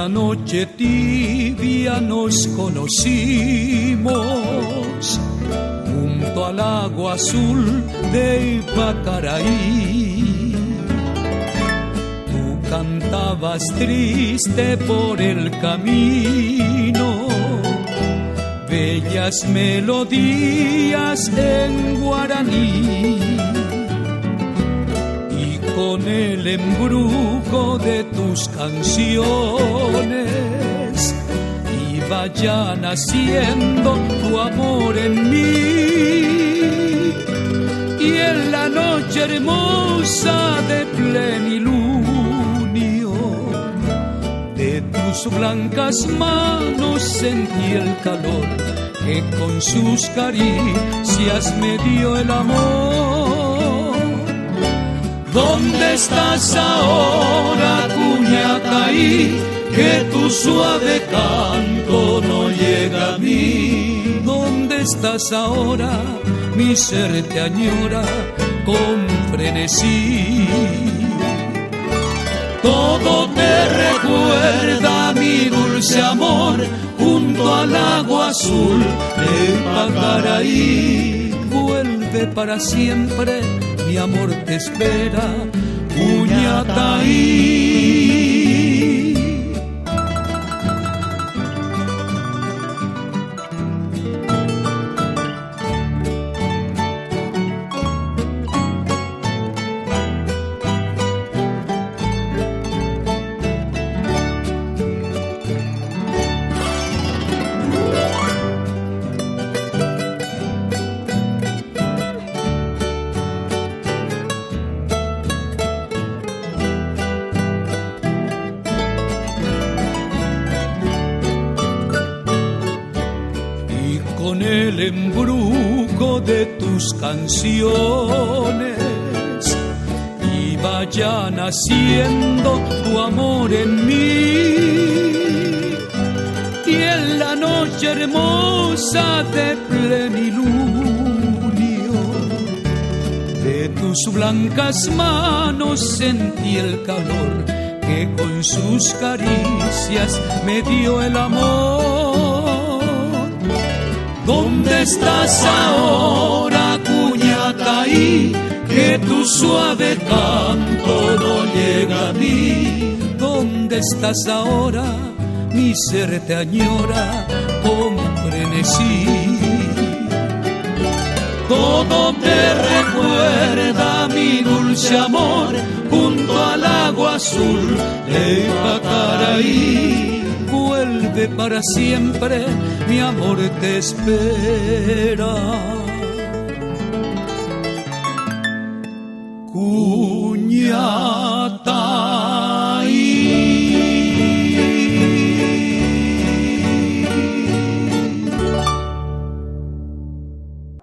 una noche tibia nos conocimos junto al agua azul de Ipacaraí. Tú cantabas triste por el camino, bellas melodías en guaraní, y con el embrujo de tus canciones iba ya naciendo tu amor en mí. Y en la noche hermosa de plenilunio de tus blancas manos sentí el calor que con sus caricias me dio el amor. ¿Dónde estás ahora, Cuñataí? Que tu suave canto no llega a mí. ¿Dónde estás ahora? Mi ser te añora con frenesí. Todo te recuerda mi dulce amor junto al agua azul de Ipacaraí. Vuelve para siempre, mi amor te espera, Cuñataí. Con el embrujo de tus canciones iba ya naciendo tu amor en mí. Y en la noche hermosa de plenilunio de tus blancas manos sentí el calor que con sus caricias me dio el amor. ¿Dónde estás ahora, Cuñataí? Que tu suave canto no llega a mí. ¿Dónde estás ahora? Mi ser te añora con frenesí. Todo te recuerda mi dulce amor junto al agua azul de Ipacaraí. Vuelve para siempre, mi amor te espera.